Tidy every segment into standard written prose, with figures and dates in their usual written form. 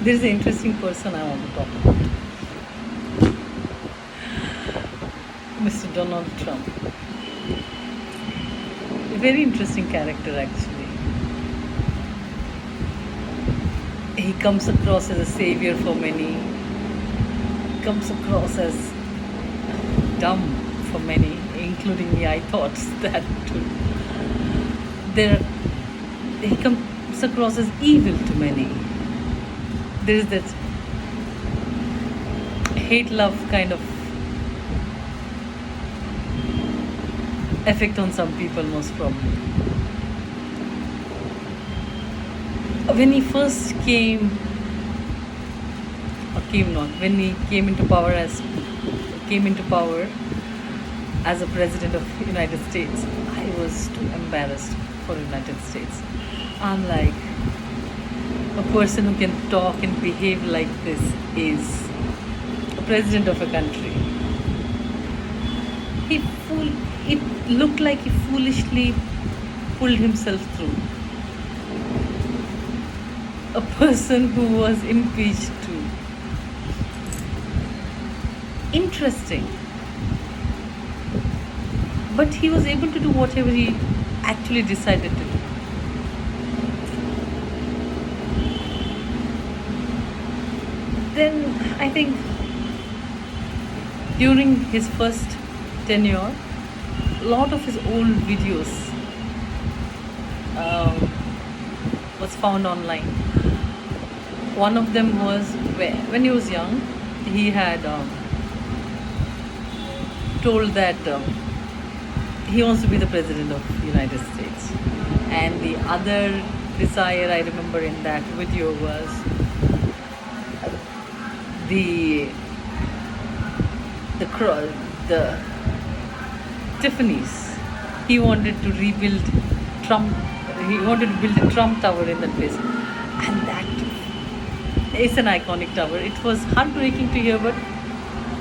There is an interesting person I want to talk about. Mr. Donald Trump. A very interesting character, actually. He comes across as a savior for many, comes across as dumb for many, including me. I thought that too. There, he comes across as evil to many. There is that hate-love kind of effect on some people, most probably. When he first came, or came not, when he came into power as a president of the United States, I was too embarrassed for the United States. I'm like, a person who can talk and behave like this is a president of a country. It looked like he foolishly pulled himself through. A person who was impeached too. Interesting. But he was able to do whatever he actually decided to do. Then I think during his first tenure, a lot of his old videos was found online. One of them was when he was young, he had told that he wants to be the president of the United States. And the other desire I remember in that video was the Tiffany's. He wanted to rebuild Trump. He wanted to build a Trump Tower in that place, and that is an iconic tower. It was heartbreaking to hear, but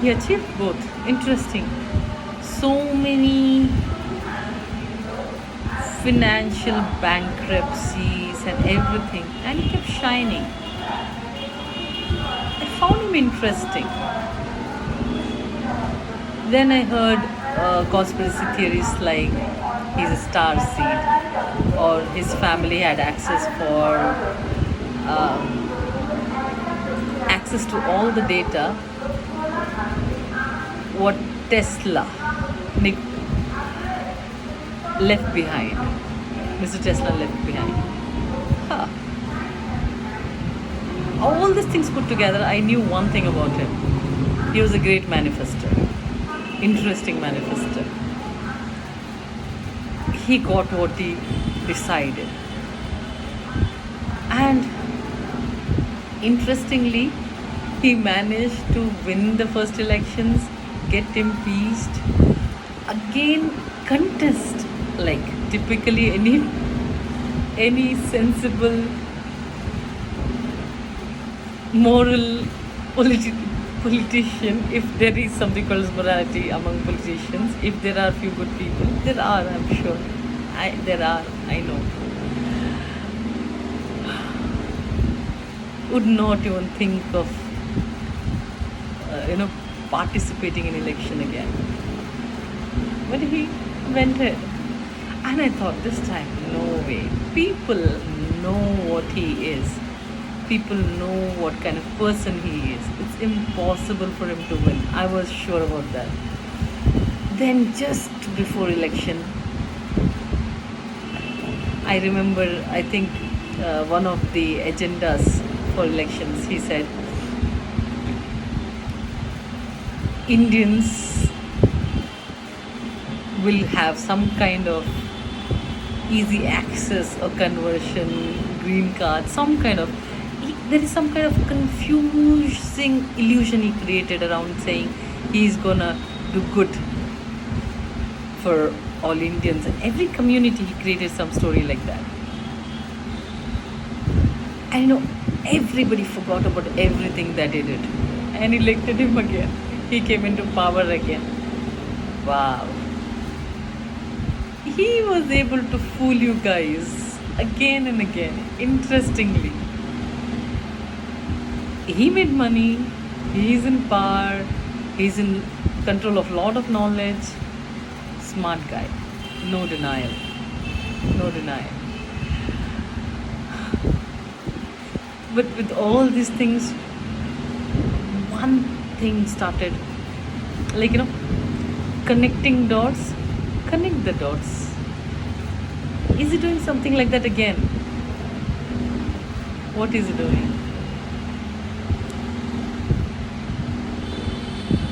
he achieved both. Interesting. So many financial bankruptcies and everything, and he kept shining. I found him interesting. Then I heard conspiracy theories like he's a star seed, or his family had access to all the data what Tesla left behind. Mr. Tesla left behind. Huh. All these things put together, I knew one thing about him. He was a great manifester. Interesting manifester. He got what he decided. And interestingly, he managed to win the first elections, get impeached, again contest, like typically any sensible, moral politician, if there is something called as morality among politicians, if there are few good people, there are, I'm sure. I know. Would not even think of, participating in election again. But he went ahead. And I thought this time, no way. People know what he is. People know what kind of person he is. It's impossible for him to win. I was sure about that. Then just before election, I remember, I think one of the agendas for elections, he said, Indians will have some kind of easy access or conversion, green card, there is some kind of confusing illusion he created around saying he's gonna do good for all Indians. And every community he created some story like that. I know everybody forgot about everything that he did and elected him again. He came into power again. Wow. He was able to fool you guys again and again, interestingly. He made money, he's in power, he's in control of lot of knowledge. Smart guy, no denial, no denial. But with all these things, one thing started, like, connecting dots. Connect the dots. Is he doing something like that again? What is he doing?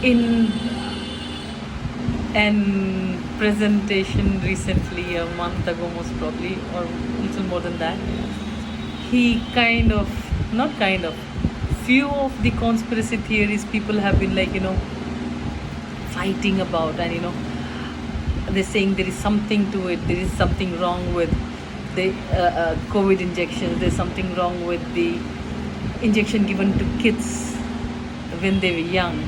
In an presentation recently, a month ago, most probably, or little more than that, he not kind of, few of the conspiracy theories people have been like, fighting about, and they're saying there is something to it, there is something wrong with the COVID injections, there's something wrong with the injection given to kids when they were young,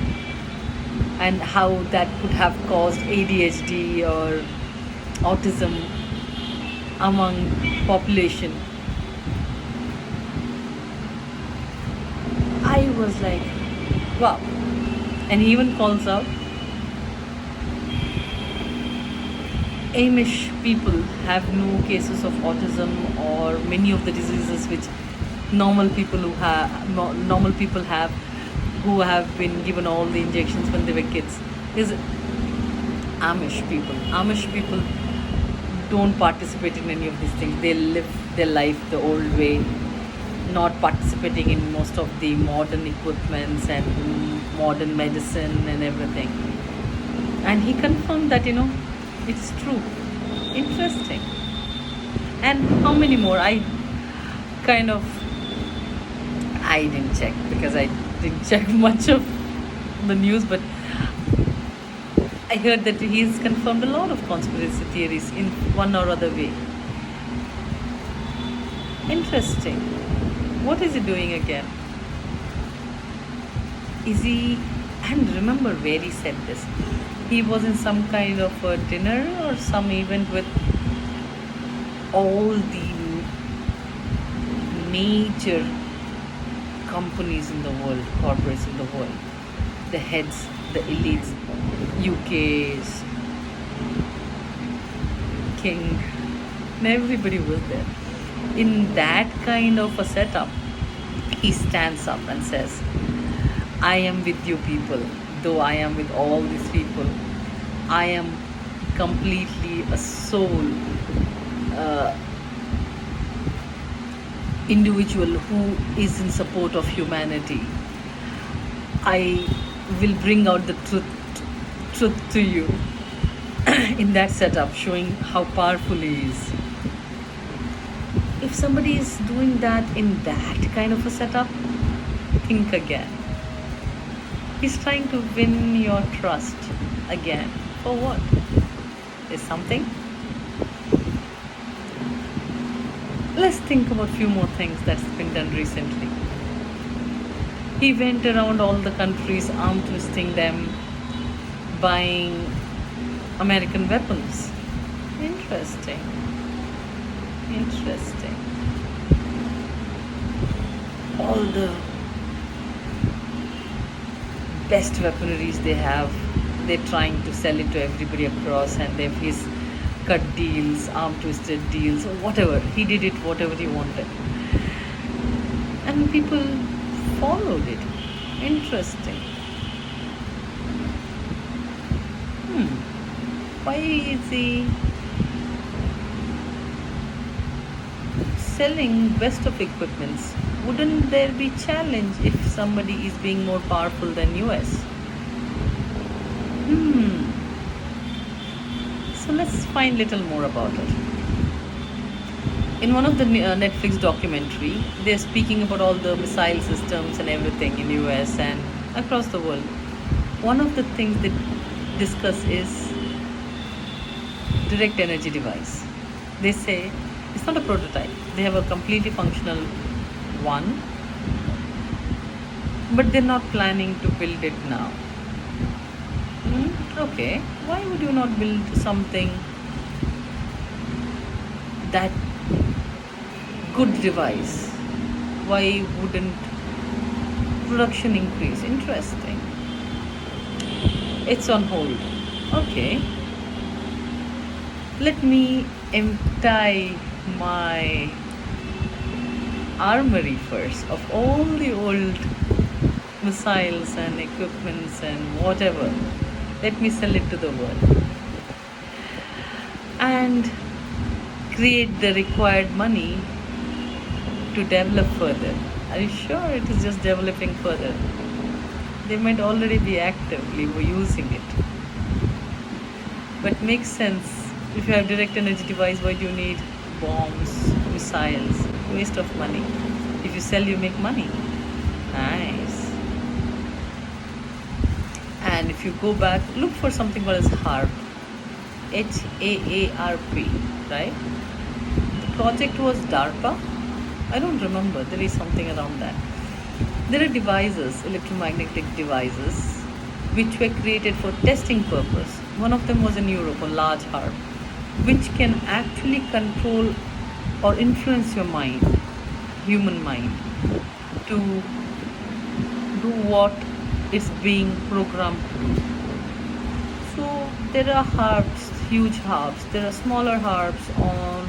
and how that could have caused ADHD or autism among population. I was like, wow. And he even calls out Amish people have no cases of autism or many of the diseases which normal people have, who have been given all the injections when they were kids, is Amish people. Amish people don't participate in any of these things. They live their life the old way, not participating in most of the modern equipments and modern medicine and everything. And he confirmed that, it's true. Interesting. And how many more? I didn't check, because I didn't check much of the news, but I heard that he's confirmed a lot of conspiracy theories in one or other way. Interesting. What is he doing again? Is he, and remember where he said this. He was in some kind of a dinner or some event with all the major companies in the world, corporates in the world, the heads, the elites, UK's king, and everybody was there. In that kind of a setup, he stands up and says, I am with you people, though I am with all these people. I am completely a soul individual who is in support of humanity. I will bring out the truth to you in that setup, showing how powerful he is. If somebody is doing that in that kind of a setup, think again. He's trying to win your trust again. For what? Is something? Let's think about a few more things that's been done recently. He went around all the countries, arm twisting them, buying American weapons. Interesting. All the best weaponries they have, they're trying to sell it to everybody across, and they've his cut deals, arm twisted deals, or whatever. He did it whatever he wanted. And people followed it. Interesting. Why is he selling best of equipments? Wouldn't there be challenge if somebody is being more powerful than US? So let's find little more about it. In one of the Netflix documentary, they're speaking about all the missile systems and everything in US and across the world. One of the things they discuss is direct energy device. They say it's not a prototype. They have a completely functional one, but they're not planning to build it now. Okay, why would you not build something that good device? Why wouldn't production increase. Interesting. It's on hold. Okay. Let me empty my armory first of all the old missiles and equipments and whatever. Let me sell it to the world and create the required money to develop further. Are you sure it is just developing further? They might already be actively using it. But makes sense. If you have direct energy device, why do you need bombs, missiles? Waste of money. If you sell, you make money. Nice. And if you go back, look for something called as HARP. HAARP, right? The project was DARPA. I don't remember. There is something around that. There are devices, electromagnetic devices, which were created for testing purpose. One of them was in Europe, a large harp, which can actually control or influence your mind, human mind, to do what is being programmed to do. So there are harps, huge harps. There are smaller harps on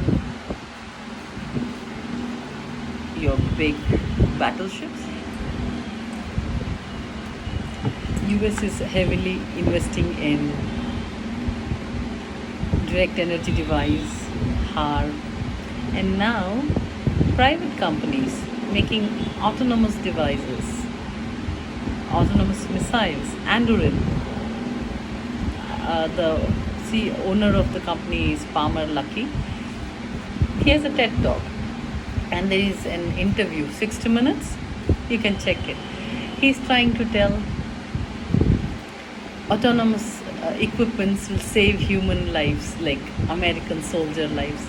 your big battleships. US is heavily investing in direct energy device, HARP, and now private companies making autonomous devices, autonomous missiles. Andurin, the owner of the company is Palmer Luckey. He has a TED talk, and there is an interview, 60 minutes. You can check it. He's trying to tell autonomous equipments will save human lives, like American soldier lives.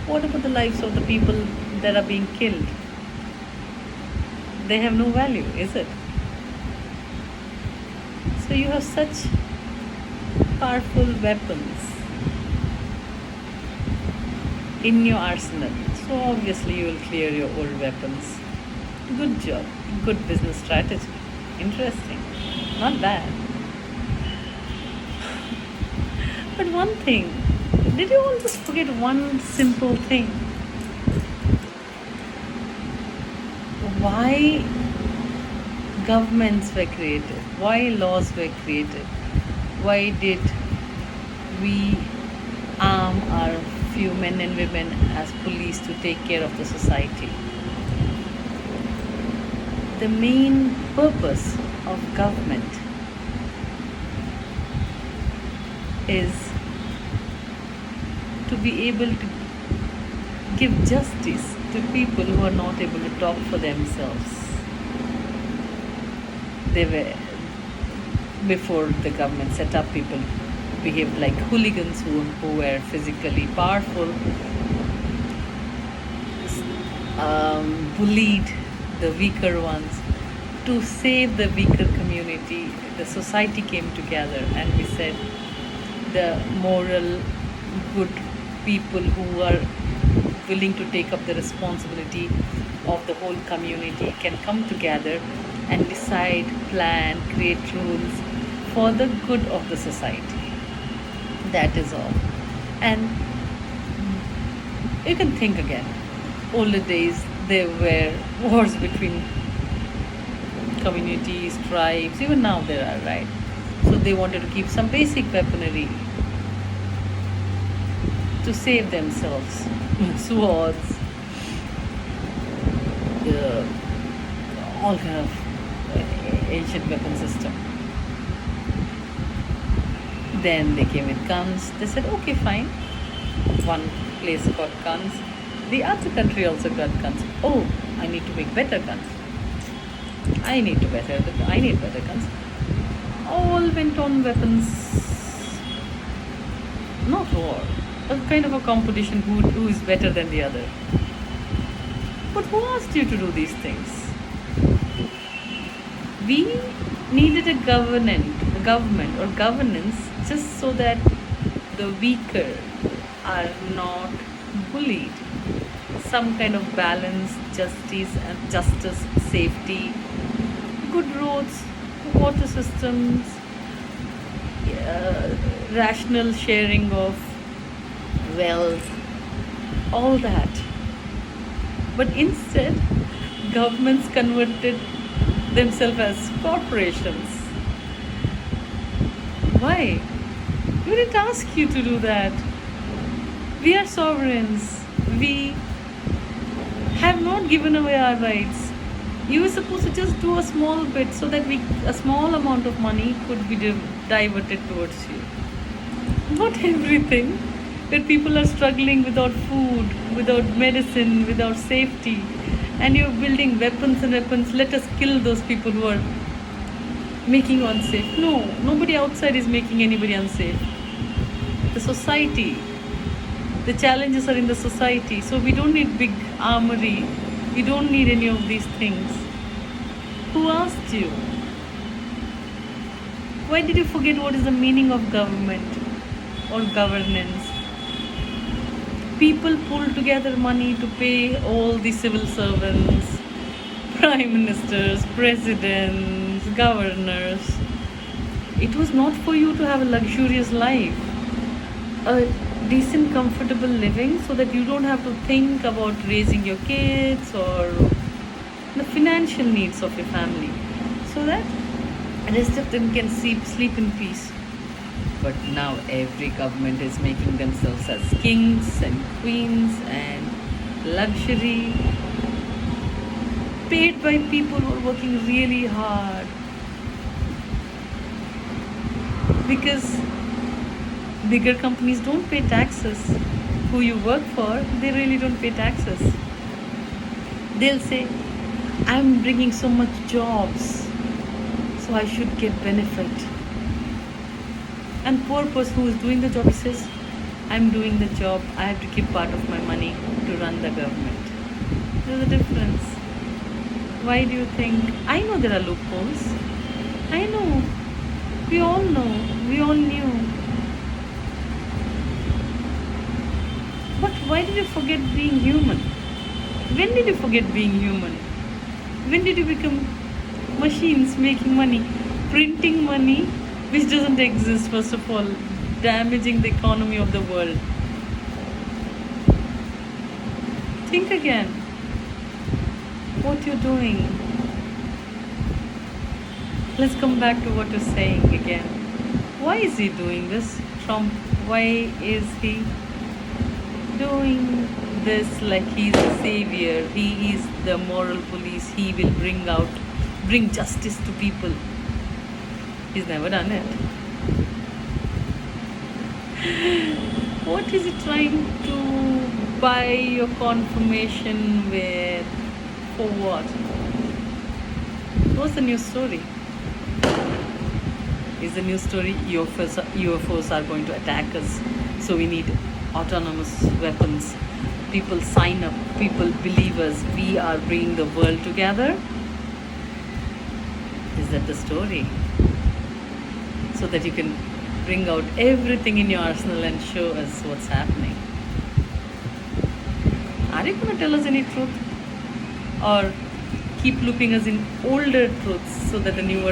What about the lives of the people that are being killed? They have no value, is it? So you have such powerful weapons in your arsenal. So obviously you will clear your old weapons. Good job. Good business strategy. Interesting. Not bad. But one thing, did you all just forget one simple thing? Why governments were created? Why laws were created? Why did we arm our few men and women as police to take care of the society? The main purpose of government is to be able to give justice to people who are not able to talk for themselves. They were, before the government set up, people behaved like hooligans who were physically powerful, bullied the weaker ones. To save the weaker community, the society came together and we said the moral, good people who are willing to take up the responsibility of the whole community can come together and decide, plan, create rules for the good of the society. That is all. And you can think again. Older days, there were wars between communities, tribes, even now there are, right? So they wanted to keep some basic weaponry to save themselves. Swords, all kind of ancient weapon system. Then they came with guns. They said, okay, fine. One place got guns. The other country also got guns. Oh, I need to make better guns. I need better guns. All went on weapons. Not war. A kind of a competition who is better than the other. But who asked you to do these things? We needed a government or governance just so that the weaker are not bullied. Some kind of balance, justice, safety, good roads, water systems, rational sharing of wealth, all that. But instead, governments converted themselves as corporations. Why? We didn't ask you to do that. We are sovereigns. We have not given away our rights. You were supposed to just do a small bit so that a small amount of money could be diverted towards you. Not everything. That people are struggling without food, without medicine, without safety, and you're building weapons and weapons. Let us kill those people who are making you unsafe. No, nobody outside is making anybody unsafe. The society, the challenges are in the society. So we don't need big armory. We don't need any of these things. Who asked you? Why did you forget what is the meaning of government or governance? People pull together money to pay all the civil servants, prime ministers, presidents, governors. It was not for you to have a luxurious life, a decent, comfortable living, so that you don't have to think about raising your kids or the financial needs of your family, so that the rest of them can sleep in peace. But now every government is making themselves as kings and queens and luxury, paid by people who are working really hard. Because bigger companies don't pay taxes. Who you work for, they really don't pay taxes. They'll say, I'm bringing so much jobs, so I should get benefit. And poor person who is doing the job, he says, I'm doing the job, I have to keep part of my money to run the government. There's a difference. Why do you think? I know there are loopholes. I know. We all know. We all knew. But why did you forget being human? When did you forget being human? When did you become machines making money, printing money, which doesn't exist, first of all, damaging the economy of the world? Think again. What you're doing. Let's come back to what you're saying again. Why is he doing this? Trump, why is he doing this like he's a savior? He is the moral police. He will bring justice to people. He's never done it. What is he trying to buy your confirmation with? For what? What's the news story? Is the news story UFOs are going to attack us, so we need autonomous weapons? People sign up, people believe us, we are bringing the world together? Is that the story? So that you can bring out everything in your arsenal and show us what's happening. Are you going to tell us any truth? Or keep looping us in older truths so that the new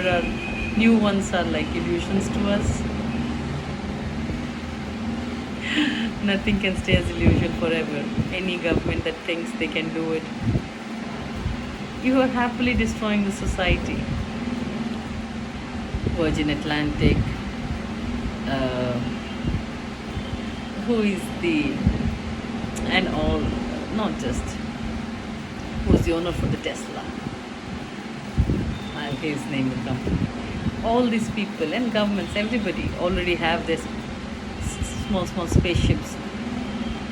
ones are like illusions to us? Nothing can stay as illusion forever. Any government that thinks they can do it, you are happily destroying the society. Virgin Atlantic, who is the, and all, not just, who's the owner for the Tesla? His name will come. All these people and governments, everybody already have this small spaceships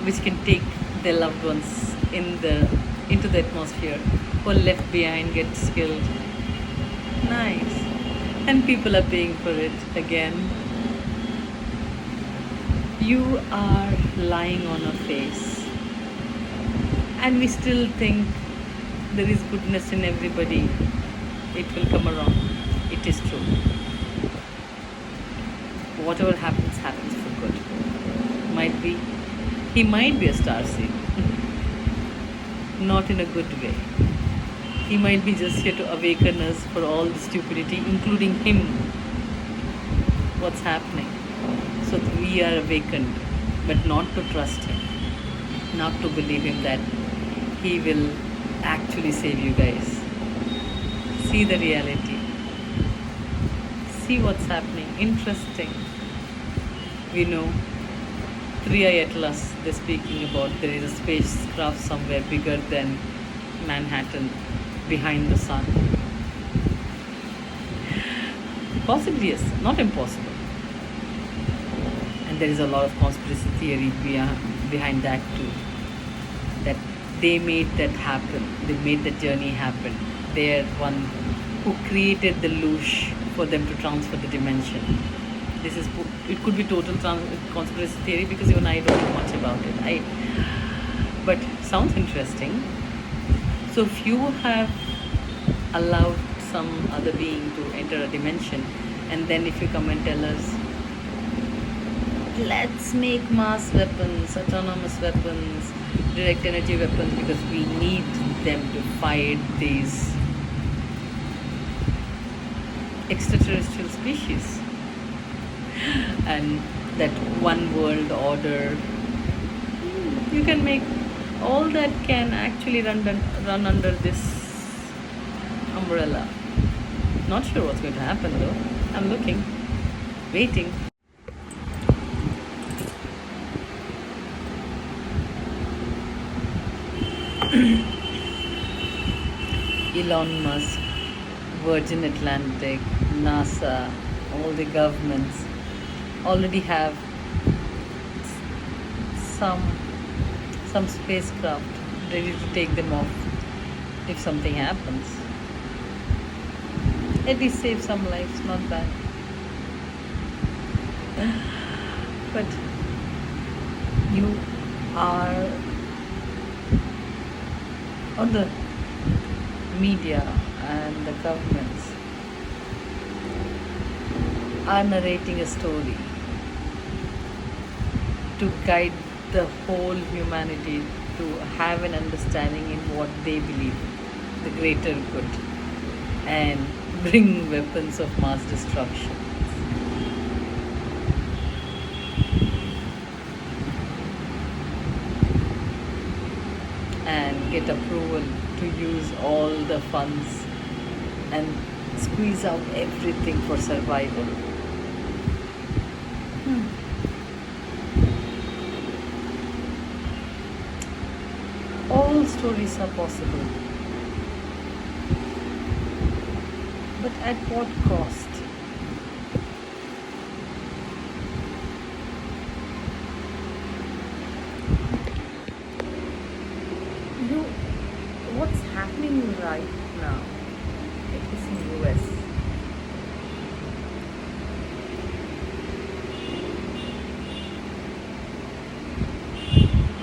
which can take their loved ones into the atmosphere, who are left behind, gets killed. Nice. And people are paying for it again. You are lying on a face, and we still think there is goodness in everybody. It will come around. It is true. Whatever happens, happens for good. He might be a starseed, not in a good way. He might be just here to awaken us for all the stupidity, including him, what's happening. So that we are awakened, but not to trust him, not to believe him that he will actually save you guys. See the reality. See what's happening. Interesting. We know 3i Atlas, they're speaking about there is a spacecraft somewhere bigger than Manhattan behind the sun. Possibly, yes, not impossible. And there is a lot of conspiracy theory behind that too. That they made that happen. They made that journey happen. They are one who created the loosh for them to transfer the dimension. This is, it could be total conspiracy theory because even I don't know much about it. But sounds interesting. So if you have allowed some other being to enter a dimension, and then if you come and tell us, let's make mass weapons, autonomous weapons, direct energy weapons, because we need them to fight these extraterrestrial species, and that one world order, you can make all that can actually run under this umbrella. Not sure what's going to happen though. I'm looking, waiting. Elon Musk, Virgin Atlantic, NASA, all the governments already have some spacecraft ready to take them off if something happens. At least save some lives, not bad. But you are, or the media and the governments are narrating a story to guide the whole humanity to have an understanding in what they believe, the greater good, and bring weapons of mass destruction. And get approval to use all the funds and squeeze out everything for survival. All stories are possible, but at what cost? You, what's happening right now, at least in US,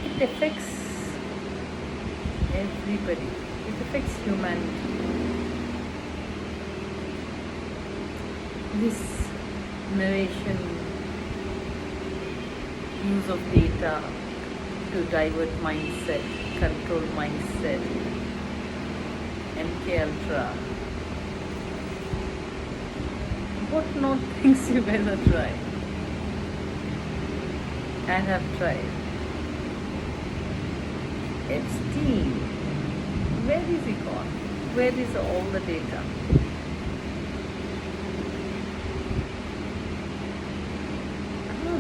it affects everybody. It affects humanity. This narration, use of data to divert mindset, control mindset, MK Ultra. What not things you guys have tried and have tried. Epstein, where is he gone? Where is all the data?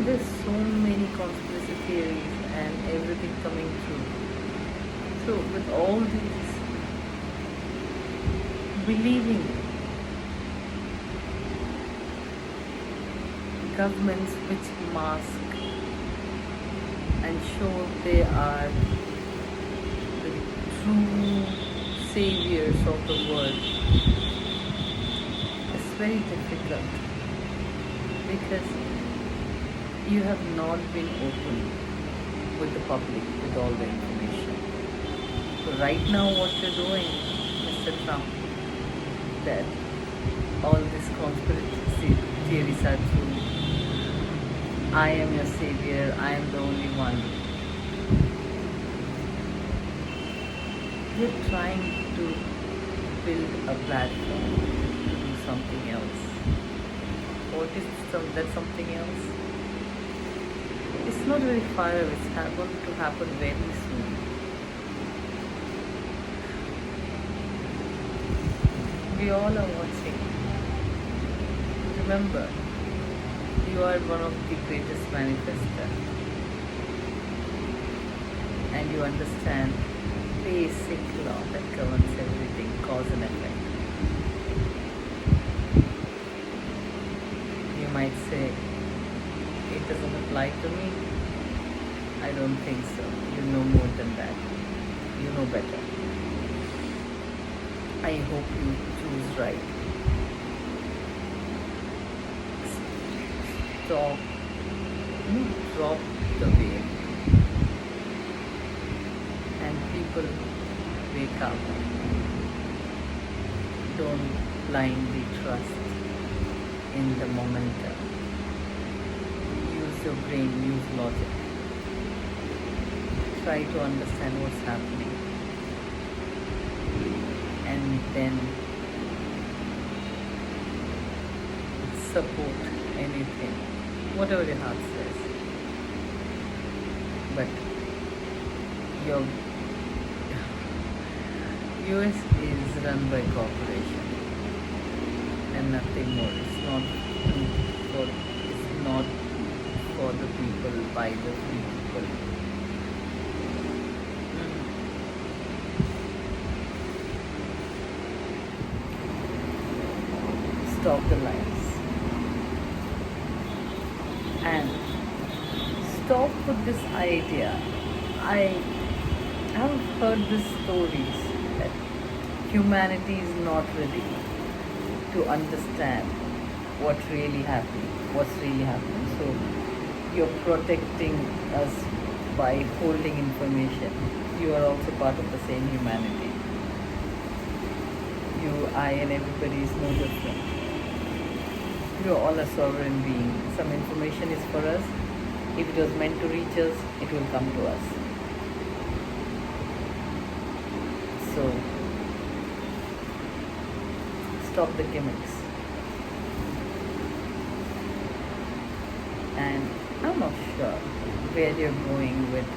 There's so many conspiracy theories and everything coming through. So with all these, believing governments which mask and show they are the true saviors of the world, it's very difficult because you have not been open with the public with all the information. So right now what you're doing, Mr. Trump, that all these conspiracy theories are true. I am your savior, I am the only one. You're trying to build a platform to do something else. What is that something else? It's not very far away. It's going to happen very soon. We all are watching. Remember, you are one of the greatest manifestors, and you understand basic law that governs everything, cause and effect. You might say, it doesn't apply to me. I don't think so. You know more than that. You know better. I hope you choose right. Stop. Drop the veil. And people wake up. Don't blindly trust in the momentum. Use your brain, use logic. Try to understand what's happening. And then support anything, whatever your heart says. But your US is run by corporation and nothing more. It's not for the people, by the people. Stop the lies and stop with this idea. I have heard these stories that humanity is not ready to understand what's really happening. So you're protecting us by holding information. You are also part of the same humanity. You, I, and everybody is no different. We are all a sovereign being. Some information is for us. If it was meant to reach us, it will come to us. So, stop the gimmicks. And I'm not sure where you're going with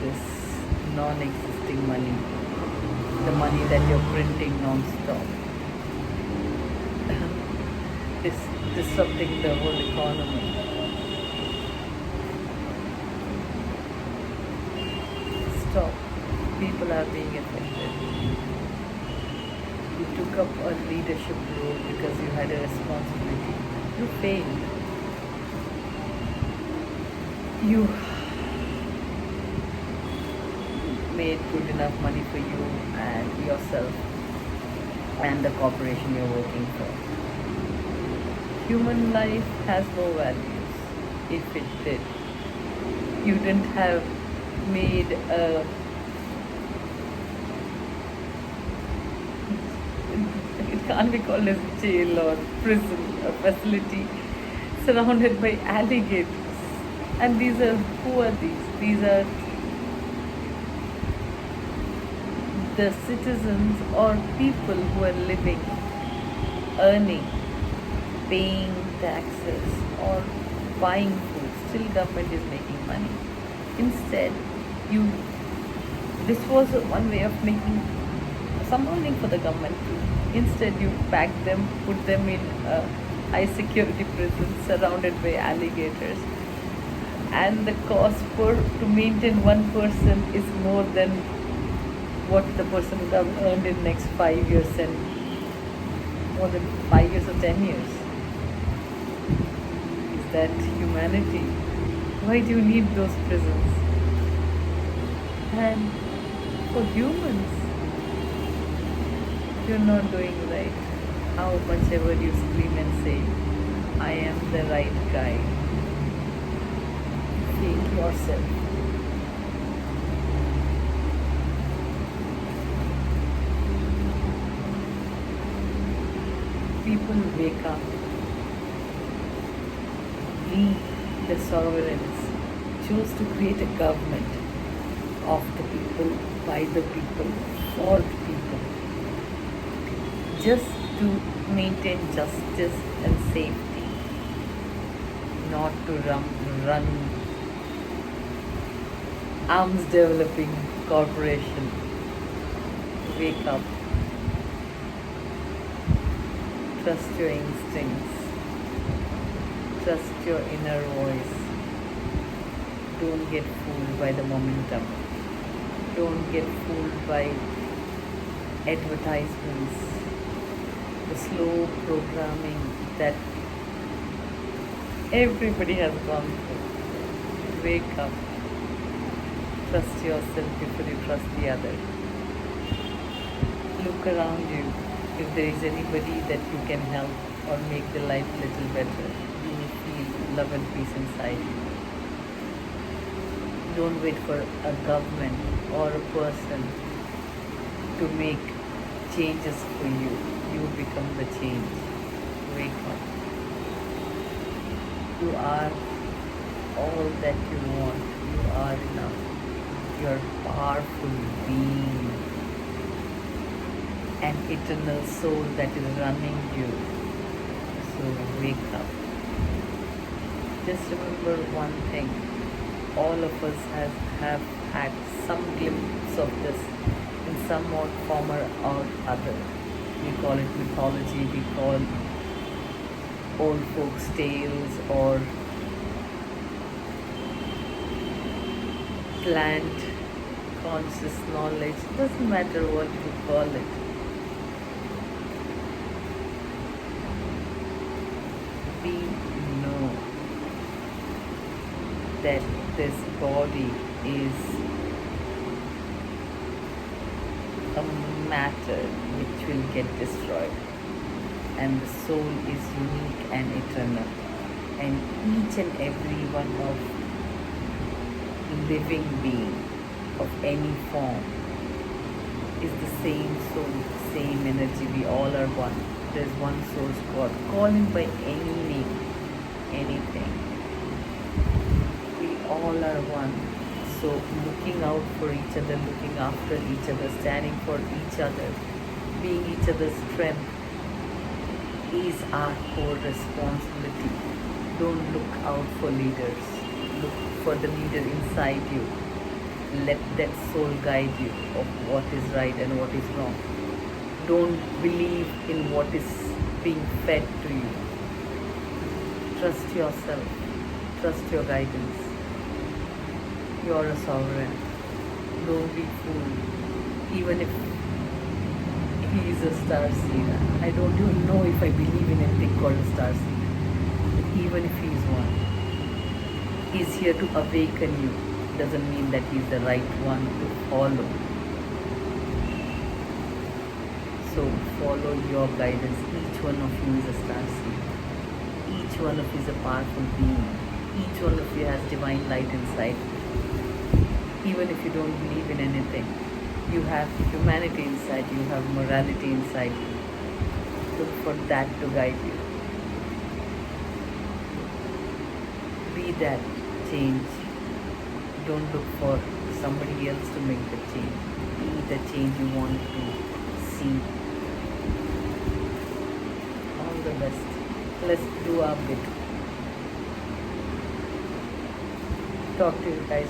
this non-existing money, the money that you're printing non-stop. Disrupting the whole economy. Stop. People are being affected. You took up a leadership role because you had a responsibility. You failed. You made good enough money for you and yourself and the corporation you're working for. Human life has no values. If it did, you didn't have made a it can't be called as jail or prison, a facility surrounded by alligators. And who are these? These are the citizens or people who are living, earning, paying taxes or buying food. Still government is making money. Instead, this was one way of making some earning for the government too. Instead, you pack them, put them in a high security prison surrounded by alligators, and the cost to maintain one person is more than what the person would have earned in next 5 years, and more than 5 years or 10 years. Is that humanity? Why do you need those prisons? And for humans, you're not doing right. How much ever you scream and say, I am the right guy, fake yourself. People wake up. We, the sovereigns, choose to create a government of the people, by the people, for the people. just to maintain justice and safety, not to run arms developing corporation. Wake up, trust your instincts, trust your inner voice. Don't get fooled by the momentum. Don't get fooled by advertisements, the slow programming that everybody has gone through. Wake up, trust yourself before you trust the other. Look around you. If there is anybody that you can help or make the life a little better, you will feel love and peace inside you. Don't wait for a government or a person to make changes for you. You become the change. Wake up. You are all that you want. You are enough. You are a powerful being, an eternal soul that is running you. So wake up. Just remember one thing. All of us have had some glimpse of this in some form or other. We call it mythology, we call old folks' tales or plant conscious knowledge. Doesn't matter what you call it. We know that this body is a matter which will get destroyed, and the soul is unique and eternal, and each and every one of living being of any form is the same soul, same energy. We all are one. There's one source God. Call him by any name, anything. We all are one. So looking out for each other, looking after each other, standing for each other, being each other's strength is our core responsibility. Don't look out for leaders. Look for the leader inside you. Let that soul guide you of what is right and what is wrong. Don't believe in what is being fed to you. Trust yourself. Trust your guidance. You are a sovereign. Don't be fooled. Even if he is a star seed, I don't even know if I believe in anything called a star seed. But even if he is one, he is here to awaken you. Doesn't mean that he is the right one to follow. So follow your guidance. Each one of you is a star seed. Each one of you is a powerful being. Each one of you has divine light inside. Even if you don't believe in anything, you have humanity inside you, have morality inside you. Look for that to guide you. Be that change. Don't look for somebody else to make the change. Be the change you want to see. All the best. Let's do our bit. Talk to you guys.